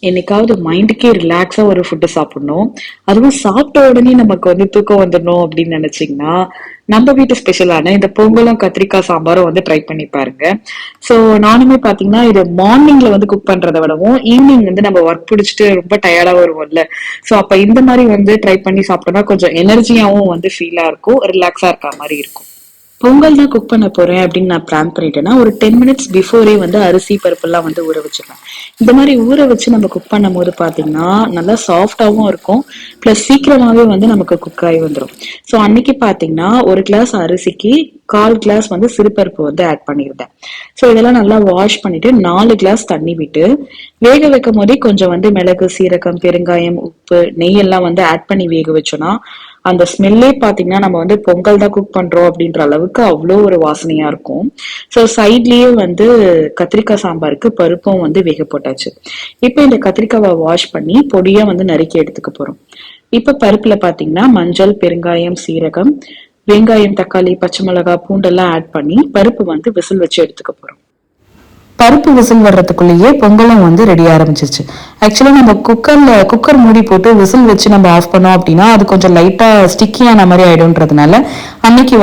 என்னைக்காவது மைண்டுக்கே ரிலாக்ஸா ஒரு ஃபுட்டு சாப்பிடணும். அதுவும் சாப்பிட்ட உடனே நமக்கு தூக்கம் வந்துடணும் அப்படின்னு நினைச்சீங்கன்னா, நம்ம வீட்டு ஸ்பெஷலான இந்த பொங்கலும் கத்திரிக்காய் சாம்பாரும் ட்ரை பண்ணி பாருங்க. ஸோ நானுமே பாத்தீங்கன்னா இது மார்னிங்ல குக் பண்றதை விடவும் ஈவினிங் நம்ம ஒர்க் பிடிச்சிட்டு ரொம்ப டயர்டா வருவோம்ல. ஸோ அப்ப இந்த மாதிரி ட்ரை பண்ணி சாப்பிட்டோம்னா கொஞ்சம் எனர்ஜியாவும் ஃபீலா இருக்கும், ரிலாக்ஸா இருக்க மாதிரி இருக்கும். பொங்கல் தான் குக் பண்ண போறேன் அப்படின்னு நான் பிளான் பண்ணிட்டேன்னா ஒரு 10 மினிட்ஸ் பிஃபோரே அரிசி பருப்பு எல்லாம் ஊற வச்சிடலாம். இந்த மாதிரி ஊற வச்சு நம்ம குக் பண்ணும் போது பாத்தீங்கன்னா நல்லா சாஃப்டாவும் இருக்கும், பிளஸ் சீக்கிரமாவே நமக்கு குக் ஆகி வந்துடும். ஸோ அன்னைக்கு பாத்தீங்கன்னா ஒரு கிளாஸ் அரிசிக்கு 1/4 கிளாஸ் சிறுபருப்பு ஆட் பண்ணிருந்தேன். ஸோ இதெல்லாம் நல்லா வாஷ் பண்ணிட்டு 4 கிளாஸ் தண்ணி விட்டு வேக வைக்கும் போதே கொஞ்சம் மிளகு, சீரகம், பெருங்காயம், உப்பு, நெய் எல்லாம் ஆட் பண்ணி வேக வச்சோம்னா அந்த ஸ்மெல்லே பாத்தீங்கன்னா நம்ம பொங்கல் தான் குக் பண்றோம் அப்படின்ற அளவுக்கு அவ்வளோ ஒரு வாசனையா இருக்கும். ஸோ சைட்லயே கத்திரிக்காய் சாம்பாருக்கு பருப்பும் வேக போட்டாச்சு. இப்ப இந்த கத்திரிக்காவை வாஷ் பண்ணி பொடியா நறுக்கி எடுத்துக்க போறோம். இப்ப பருப்புல பாத்தீங்கன்னா மஞ்சள், பெருங்காயம், சீரகம், வெங்காயம், தக்காளி, பச்சை மிளகாய், பூண்டெல்லாம் ஆட் பண்ணி பருப்பு விசில் வச்சு எடுத்துக்க போறோம். பருப்பு விசில் வர்றதுக்குள்ளேயே பொங்கலும் ரெடி ஆரம்பிச்சிருச்சு. ஆக்சுவலா நம்ம குக்கர் மூடி போட்டு விசில் வச்சு நம்ம ஆஃப் பண்ணோம் அப்படின்னா அது கொஞ்சம் லைட்டா ஸ்டிக்கியான மாதிரி ஆயிடும்ன்றதுனால அன்னைக்கு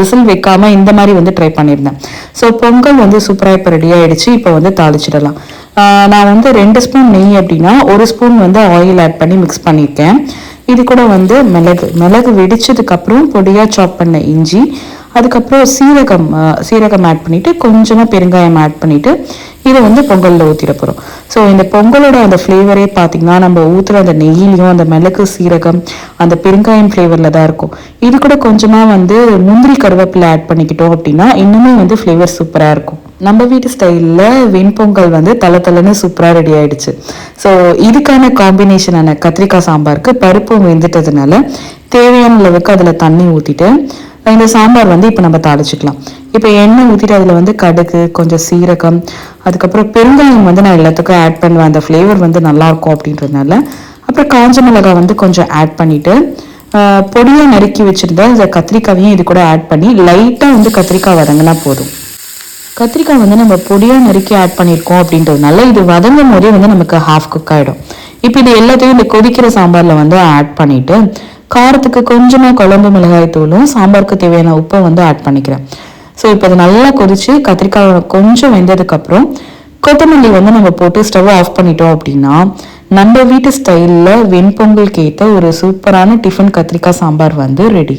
விசில் வைக்காம இந்த மாதிரி ட்ரை பண்ணியிருந்தேன். ஸோ பொங்கல் சூப்பரா இப்ப ரெடி ஆயிடுச்சு. இப்ப தாளிச்சிடலாம். நான் 2 ஸ்பூன் நெய் அப்படின்னா 1 ஸ்பூன் ஆயில் ஆட் பண்ணி மிக்ஸ் பண்ணியிருக்கேன். இது கூட மிளகு வெடிச்சதுக்கு அப்புறம் பொடியா சாப் பண்ண இஞ்சி, அதுக்கப்புறம் சீரகம் ஆட் பண்ணிட்டு கொஞ்சமா பெருங்காயம் ஆட் பண்ணிட்டு இதை பொங்கல்ல ஊத்திட போறோம். ஸோ இந்த பொங்கலோட அந்த ஃபிளேவரே பாத்தீங்கன்னா நம்ம ஊத்துற அந்த நெய்யிலையும் அந்த மிளகு, சீரகம், அந்த பெருங்காயம் ஃபிளேவர்ல தான் இருக்கும். இது கூட கொஞ்சமா முந்திரி, கருவேப்பிலை ஆட் பண்ணிக்கிட்டோம் அப்படின்னா இன்னுமே ஃபிளேவர் சூப்பரா இருக்கும். நம்ம வீட்டு ஸ்டைல்ல வெண்பொங்கல் தலன்னு சூப்பரா ரெடி ஆயிடுச்சு. ஸோ இதுக்கான காம்பினேஷனான கத்திரிக்காய் சாம்பாருக்கு பருப்பு வெந்துட்டதுனால தேவையான அளவுக்கு அதுல தண்ணி ஊத்திட்டு இந்த சாம்பார் இப்ப நம்ம தாளிச்சுக்கலாம். இப்ப எண்ணெய் ஊத்திட்டு அதுல கடுகு, கொஞ்சம் சீரகம், அதுக்கப்புறம் பெருங்காயம் நான் எல்லாத்துக்கும் ஆட் பண்ணுவேன். அந்த ஃபிளேவர் நல்லா இருக்கும் அப்படின்றதுனால. அப்புறம் காஞ்ச மிளகாய் கொஞ்சம் ஆட் பண்ணிட்டு பொடியா நறுக்கி வச்சிருந்த இந்த கத்திரிக்காவையும் இது கூட ஆட் பண்ணி லைட்டா கத்திரிக்காய் வதங்கினா போதும். கத்திரிக்காய் நம்ம பொடியா நறுக்கி ஆட் பண்ணியிருக்கோம் அப்படின்றதுனால இது வதங்கும் போதே நமக்கு ஹாஃப் குக் ஆயிடும். இப்ப இது எல்லாத்தையும் இந்த கொதிக்கிற சாம்பார்ல ஆட் பண்ணிட்டு காரத்துக்கு கொஞ்சமா குழம்பு மிளகாய் தூளும் சாம்பாருக்கு தேவையான உப்பை ஆட் பண்ணிக்கிறேன். ஸோ இப்போ அது நல்லா கொதிச்சு கத்திரிக்காய் கொஞ்சம் வெந்ததுக்கு அப்புறம் கொத்தமல்லி நம்ம போட்டு ஸ்டவ் ஆஃப் பண்ணிட்டோம் அப்படின்னா நம்ம வீட்டு ஸ்டைல்ல வெண்பொங்கலுக்கு ஏற்ற ஒரு சூப்பரான டிஃபன் கத்திரிக்காய் சாம்பார் ரெடி.